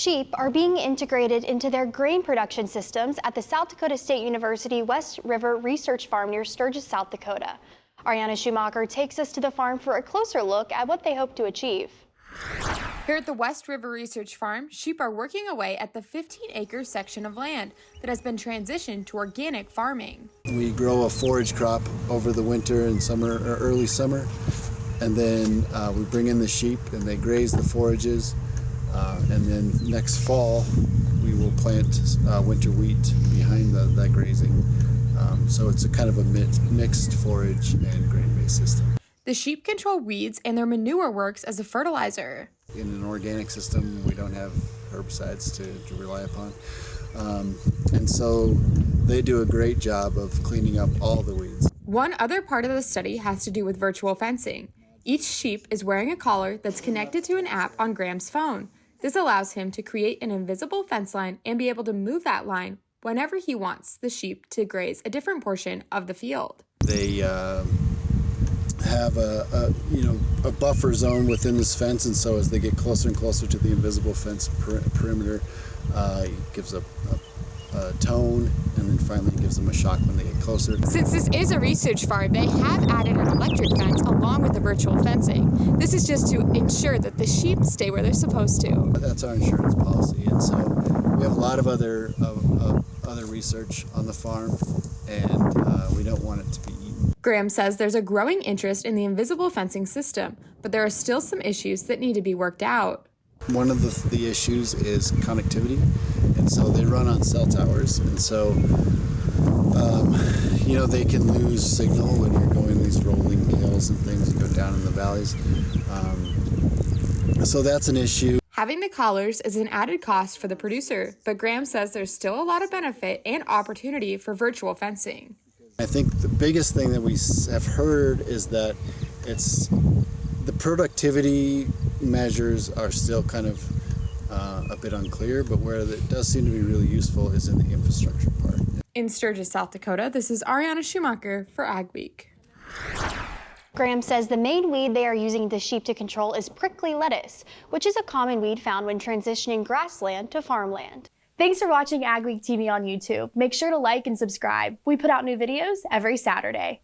Sheep are being integrated into their grain production systems at the South Dakota State University West River Research Farm near Sturgis, South Dakota. Ariana Schumacher takes us to the farm for a closer look at what they hope to achieve. Here at the West River Research Farm, sheep are working away at the 15-acre section of land that has been transitioned to organic farming. We grow a forage crop over the winter and summer or early summer, and then we bring in the sheep and they graze the forages. And then next fall, we will plant winter wheat behind that grazing. So it's a kind of a mixed forage and grain-based system. The sheep control weeds and their manure works as a fertilizer. In an organic system, we don't have herbicides to rely upon. And so they do a great job of cleaning up all the weeds. One other part of the study has to do with virtual fencing. Each sheep is wearing a collar that's connected to an app on Graham's phone. This allows him to create an invisible fence line and be able to move that line whenever he wants the sheep to graze a different portion of the field. They have a buffer zone within this fence, and so as they get closer and closer to the invisible fence perimeter, it gives a tone, and then finally gives them a shock when they get closer. Since this is a research farm, they have added an electric fence along with the virtual fencing. This is just to ensure that the sheep stay where they're supposed to. That's our insurance policy, and so we have a lot of other research on the farm, and we don't want it to be eaten. Graham says there's a growing interest in the invisible fencing system, but there are still some issues that need to be worked out. One of the issues is connectivity, and so they run on cell towers, and so they can lose signal when you're going these rolling hills and things and go down in the valleys. So that's an issue. Having the collars is an added cost for the producer, but Graham says there's still a lot of benefit and opportunity for virtual fencing. I think the biggest thing that we have heard is that the productivity measures are still kind of a bit unclear, but where it does seem to be really useful is in the infrastructure part. In Sturgis, South Dakota, this is Ariana Schumacher for AgWEEK. Graham says the main weed they are using the sheep to control is prickly lettuce, which is a common weed found when transitioning grassland to farmland. Thanks for watching AgweekTV on YouTube. Make sure to like and subscribe. We put out new videos every Saturday.